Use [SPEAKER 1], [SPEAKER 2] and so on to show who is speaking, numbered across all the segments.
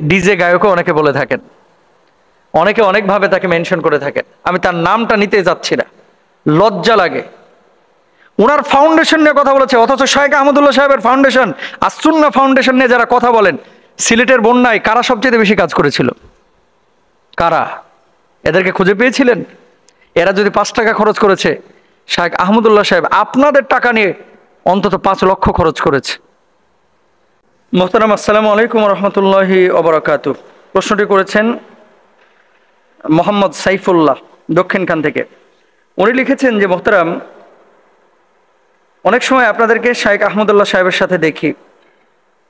[SPEAKER 1] DJ গায়কও অনেকে বলে থাকেন, অনেকে অনেকভাবে তাকে মেনশন করে থাকেন। আমি তার নামটা নিতে যাচ্ছি না, লজ্জা লাগে। ওনার ফাউন্ডেশন নিয়ে কথা বলেছে, অথচ শাইখ আহমদুল্লাহ সাহেবের ফাউন্ডেশন, আসসুন্নাহ ফাউন্ডেশন নিয়ে যারা কথা বলেন, সিলেটের বন্যায় কারা সবচেয়ে বেশি কাজ করেছিল? কারা? এদেরকে খুঁজে পেয়েছিলেন? এরা যদি 5 টাকা খরচ করেছে, শাইখ আহমদুল্লাহ সাহেব আপনাদের টাকা নিয়ে অন্তত 5 লক্ষ খরচ করেছে। মোহতারাম, আসসালামু আলাইকুম রহমতুল্লাহি ওবারাকাতুহু। প্রশ্নটি করেছেন মোহাম্মদ সাইফুল্লাহ দক্ষিণখান থেকে। উনি লিখেছেন যে, মোহতারাম, অনেক সময় আপনাদেরকে শাইখ আহমদুল্লাহ সাহেবের সাথে দেখি,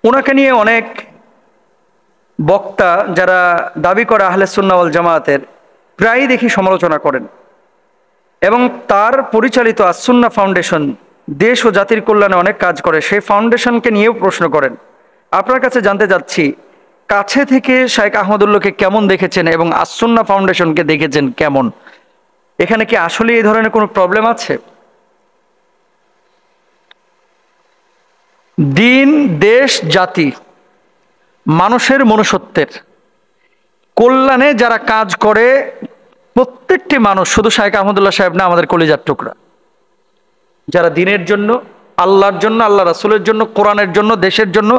[SPEAKER 1] ওনাকে নিয়ে অনেক বক্তা যারা দাবি করে আহলে সুন্নাহ ওয়াল জামায়াতের, প্রায়ই দেখি সমালোচনা করেন, এবং তার পরিচালিত আসসুন্নাহ ফাউন্ডেশন দেশ ও জাতির কল্যাণে অনেক কাজ করে, সেই ফাউন্ডেশনকে নিয়েও প্রশ্ন করেন। আপনার কাছে জানতে চাচ্ছি, কাছে থেকে শাইখ আহমদুল্লাহকে কেমন দেখেছেন এবং আসসুন্নাহ ফাউন্ডেশনকে দেখেছেন কেমন? এখানে কি আসলে এই ধরনের কোনো প্রবলেম আছে? দিন, দেশ, জাতি, মানুষের মনুষ্যত্বের কল্যাণে যারা কাজ করে, প্রত্যেকটি মানুষ, শুধু শাইখ আহমদুল্লাহ সাহেব না, আমাদের কলিজার টুকরা, যারা দিনের জন্য, আল্লাহর জন্য, আল্লাহ রাসূলের জন্য, কোরআনের জন্য, দেশের জন্য,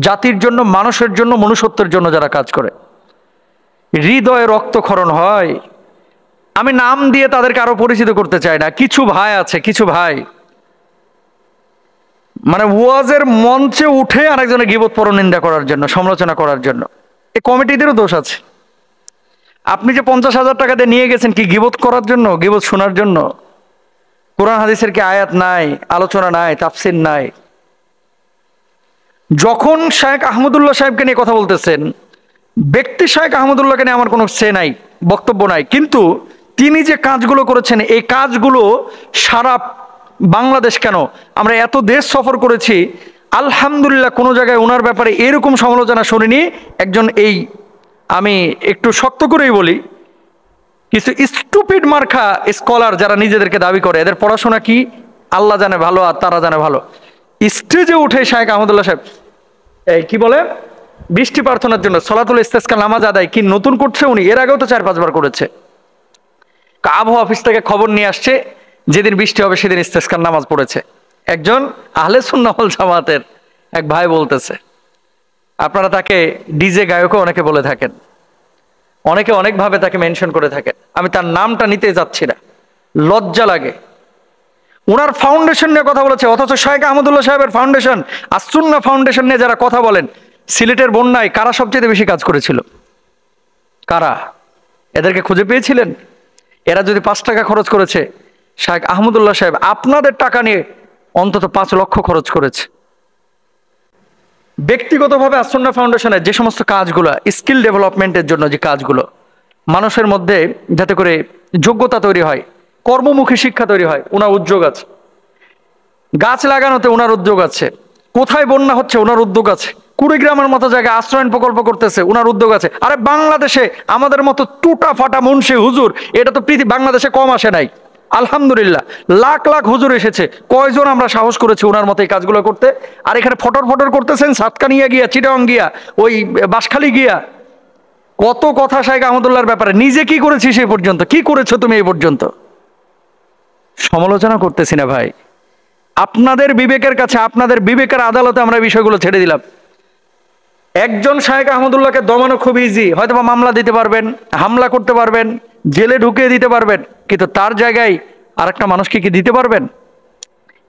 [SPEAKER 1] জাতির জন্য, মানুষের জন্য, মনুষ্যত্বের জন্য যারা কাজ করে, হৃদয়ে রক্তক্ষরণ হয়। আমি নাম দিয়ে তাদেরকে আরো পরিচিত করতে চাই না। কিছু ভাই আছে, কিছু ভাই মানে ওয়াজের মঞ্চে উঠে আরেকজনের গীবত পরনিন্দা করার জন্য, সমালোচনা করার জন্য। এই কমিটিদেরও দোষ আছে। আপনি যে 50,000 টাকা দিয়ে নিয়ে গেছেন, কি গীবত করার জন্য, গীবত শোনার জন্য? কোরআন হাদিসের কি আয়াত নাই, আলোচনা নাই, তাফসির নাই? যখন শাইখ আহমদুল্লাহ সাহেবকে নিয়ে কথা বলতেছেন, ব্যক্তি শাইখ আহমদুল্লাহকে নিয়ে আমার কোনো সে নাই, বক্তব্য নাই, কিন্তু তিনি যে কাজগুলো করেছেন, এই কাজগুলো সারা বাংলাদেশ কেন, আমরা এত দেশ সফর করেছি, আলহামদুলিল্লাহ কোনো জায়গায় ওনার ব্যাপারে এরকম সমালোচনা শুনিনি। একজন, এই আমি একটু শক্ত করেই বলি, কিছু স্টুপিড মার্কা স্কলার যারা নিজেদেরকে দাবি করে, এদের পড়াশোনা কি আল্লাহ জানে ভালো, আর তারা জানে ভালো, স্টেজে উঠে শাইখ আহমদুল্লাহ সাহেব এই কি বলে, বৃষ্টি প্রার্থনার জন্য সলাতুল ইস্তেসকা নামাজ আদায় কি নতুন করছে উনি? এর আগেও তো 4-5 বার করেছে। আবহাওয়া অফিস থেকে খবর নিয়ে আসছে, যেদিন বৃষ্টি হবে সেদিন ইস্তেসকার নামাজ পড়েছে। একজন আহলে সুন্নাহ ওয়াল জামাতের এক ভাই বলতেছে। আপনারা তাকে ডিজে গায়কও অনেকে বলে থাকেন, অনেকে অনেকভাবে তাকে মেনশন করে থাকেন। আমি তার নামটা নিতে যাচ্ছি না, লজ্জা লাগে। ওনার ফাউন্ডেশন নিয়ে কথা বলেছে, অথচ শাইখ আহমদুল্লাহ সাহেবের ফাউন্ডেশন, আসসুন্নাহ ফাউন্ডেশন নিয়ে যারা কথা বলেন, সিলেটের বন্যায় কারা সবচেয়ে বেশি কাজ করেছিল? কারা? এদেরকে খুঁজে পেয়েছিলেন? এরা যদি 5 টাকা খরচ করেছে, শাইখ আহমদুল্লাহ সাহেব আপনাদের টাকা নিয়ে অন্তত 5 লক্ষ খরচ করেছে। ব্যক্তিগতভাবে আসসুন্নাহ ফাউন্ডেশনের যে সমস্ত কাজগুলো, স্কিল ডেভেলপমেন্টের জন্য যে কাজগুলো, মানুষের মধ্যে যাতে করে যোগ্যতা তৈরি হয়, কর্মমুখী শিক্ষা তৈরি হয়, ওনার উদ্যোগ আছে। গাছ লাগানোতে ওনার উদ্যোগ আছে। কোথায় বন্যা হচ্ছে ওনার উদ্যোগ আছে। কুড়িগ্রামের মতো জায়গায় আশ্রয়ণ প্রকল্প করতেছে, ওনার উদ্যোগ আছে। আরে বাংলাদেশে আমাদের মতো টুটা ফাটা মুন্সি হুজুর, এটা তো বাংলাদেশে কম আসে নাই। আলহামদুলিল্লাহ, লাখ লাখ হুজুর এসেছে। কয়জন আমরা সাহস করেছি ওনার মতো এই কাজগুলো করতে? আর এখানে ফটর ফটর করতেছেন সাতকানিয়া গিয়া, চিটাং গিয়া, ওই বাঁশখালী গিয়া। কত কথা শাইখ আহমদুল্লাহর ব্যাপারে। নিজে কি করেছিস এই পর্যন্ত? কি করেছো তুমি এই পর্যন্ত? সমালোচনা করতেছি না ভাই, আপনাদের বিবেকের কাছে, আপনাদের বিবেকের আদালতে আমরা বিষয়গুলো ছেড়ে দিলাম। একজন শাইখ আহমদুল্লাহকে দমানো খুব ইজি, হয়তো বা মামলা দিতে পারবেন, হামলা করতে পারবেন, জেলে ঢুকিয়ে দিতে পারবেন, কিন্তু তার জায়গায় আরেকটা মানুষকে কি দিতে পারবেন?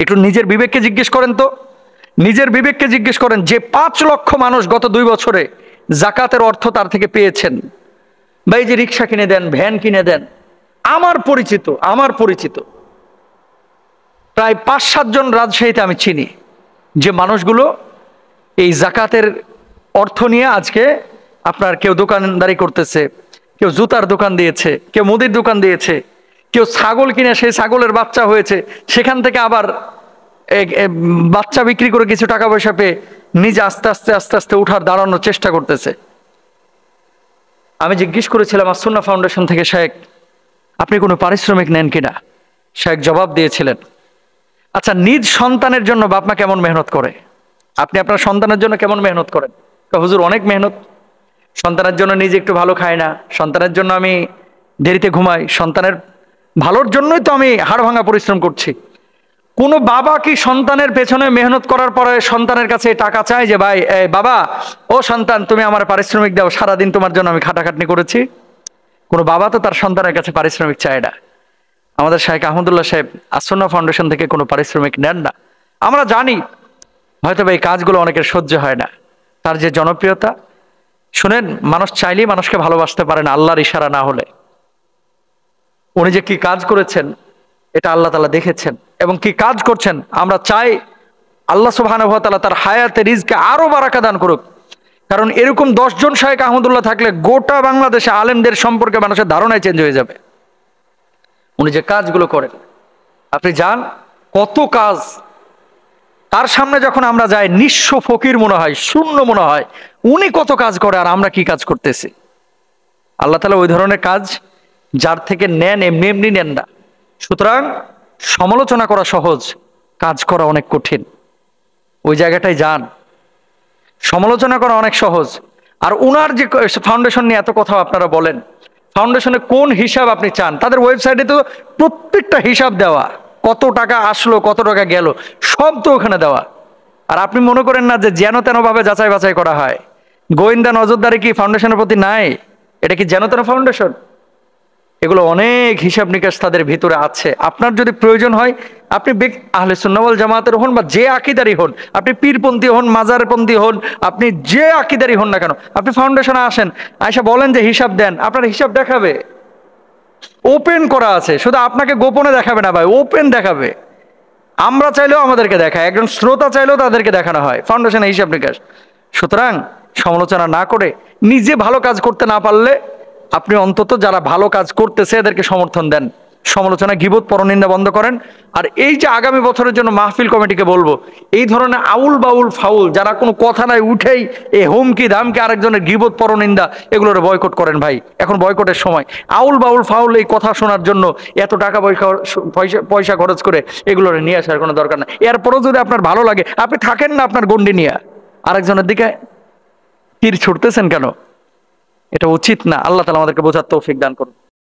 [SPEAKER 1] একটু নিজের বিবেককে জিজ্ঞেস করেন তো, নিজের বিবেককে জিজ্ঞেস করেন। যে 5 লক্ষ মানুষ গত 2 বছরে জাকাতের অর্থ তার থেকে পেয়েছেন, বা এই যে রিক্সা কিনে দেন, ভ্যান কিনে দেন, আমার পরিচিত প্রায় 5-7 জন রাজশাহীতে আমি চিনি, যে মানুষগুলো এই জাকাতের অর্থ নিয়ে আজকে আপনার কেউ দোকানদারি করতেছে, কেউ জুতার দোকান দিয়েছে, কেউ মুদির দোকান দিয়েছে, কেউ ছাগল কিনে সেই ছাগলের বাচ্চা হয়েছে, সেখান থেকে আবার বাচ্চা বিক্রি করে কিছু টাকা পয়সা পেয়ে নিজে আস্তে আস্তে উঠার দাঁড়ানোর চেষ্টা করতেছে। আমি জিজ্ঞেস করেছিলাম আসসুন্নাহ ফাউন্ডেশন থেকে, শাইখ আপনি কোনো পারিশ্রমিক নেন কিনা? শাইখ জবাব দিয়েছিলেন, আচ্ছা নিজ সন্তানের জন্য বাপ মা কেমন মেহনত করে, আপনি আপনার সন্তানের জন্য কেমন মেহনত করেন? হুজুর অনেক মেহনত। সন্তানের জন্য নিজে একটু ভালো খাই না, সন্তানের জন্য আমি দেরিতে ঘুমাই, সন্তানের ভালোর জন্যই তো আমি হাড় ভাঙা পরিশ্রম করছি। কোনো বাবা কি সন্তানের পেছনে মেহনত করার পরে সন্তানের কাছে টাকা চায় যে ভাই বাবা, ও সন্তান তুমি আমার পারিশ্রমিক দাও, সারাদিন তোমার জন্য আমি খাটাখাটনি করেছি? কোনো বাবা তো তার সন্তানের কাছে পারিশ্রমিক চায় না। আমাদের শাইখ আহমদুল্লাহ সাহেব আসন্না ফাউন্ডেশন থেকে কোনো পারিশ্রমিক নেন না। আমরা জানি হয়তো এই কাজগুলো অনেকের সহ্য হয় না, তার যে জনপ্রিয়তা, শুনেন, মানুষ চাইলেই মানুষকে ভালোবাসতে পারে না আল্লাহর ইশারা না হলে। উনি যে কি কাজ করেছেন এটা আল্লাহ তাআলা দেখেছেন, এবং কি কাজ করছেন আমরা চাই আল্লাহ সুবহানাহু ওয়া তাআলা তার হায়াতে রিজকে আরো বারাকা দান করুক। কারণ এরকম 10 জন শাইখ আহমদুল্লাহ থাকলে গোটা বাংলাদেশে আলেমদের সম্পর্কে মানুষের ধারণাই চেঞ্জ হয়ে যাবে। উনি যে কাজগুলো করেন, আপনি যান, কত কাজ তার সামনে যখন আমরা যাই নিঃস্ব ফকির মনে হয়, শূন্য মনে হয়। উনি কত কাজ করে আর আমরা কি কাজ করতেছি। আল্লাহ তাআলা ওই ধরনের কাজ যার থেকে নেন এমনি এমনি নেন না। সুতরাং সমালোচনা করা সহজ, কাজ করা অনেক কঠিন। ওই জায়গাটায় যান, সমালোচনা করা অনেক সহজ। আর উনার যে ফাউন্ডেশন নিয়ে এত কথা আপনারা বলেন, ফাউন্ডেশনে কোন হিসাব আপনি চান? তাদের ওয়েবসাইটে তো প্রত্যেকটা হিসাব দেওয়া, কত টাকা আসলো কত টাকা গেল সব তো ওখানে দেওয়া। আর আপনি মনে করেন না যে যেন তেন ভাবে যাচাই বাছাই করা হয়? গোয়েন্দা নজরদারি কি ফাউন্ডেশনের প্রতি নাই? এটা কি যেন তেন ফাউন্ডেশন? এগুলো অনেক হিসাব নিকাশ তাদের ভিতরে আছে। আপনার যদি প্রয়োজন হয়, আপনি আহলে সুন্নাহ ওয়াল জামাতের হন বা যে আকিদারি হন, আপনি পীরপন্থী হন, মাজারপন্থী হন, আপনি যে আকিদারি হন না কেন, আপনি ফাউন্ডেশনে আসেন, আয়সা বলেন যে হিসাব দেন, আপনার হিসাব দেখাবে। ওপেন করা আছে, শুধু আপনাকে গোপনে দেখাবে না ভাই, ওপেন দেখাবে। আমরা চাইলেও আমাদেরকে দেখায়, একজন শ্রোতা চাইলেও তাদেরকে দেখানো হয় ফাউন্ডেশনের হিসাব নিকাশ। সুতরাং সমালোচনা না করে, নিজে ভালো কাজ করতে না পারলে আপনি অন্তত যারা ভালো কাজ করতেছে এদেরকে সমর্থন দেন। সমালোচনা, গীবত, পরনিন্দা বন্ধ করেন। আর এই যে আগামী বছরের জন্য মাহফিল কমিটিকে বলবো, এই ধরনের আউল বাউল ফাউল যারা কোনো কথা নাই উঠেই এই হুমকি ধামকি আরেকজনের গীবত পরনিন্দা, এগুলোর বয়কট করেন ভাই। এখন বয়কটের সময়। আউল বাউল ফাউল এই কথা শোনার জন্য এত টাকা পয়সা খরচ করে এগুলোর নিয়ে আসার কোনো দরকার না। এরপরও যদি আপনার ভালো লাগে, আপনি থাকেন না আপনার গন্ডি নিয়ে, আরেকজনের দিকে তীর ছুটতেছেন কেন? এটা উচিত না। আল্লাহ তাআলা আমাদেরকে বোঝার তৌফিক দান করুন।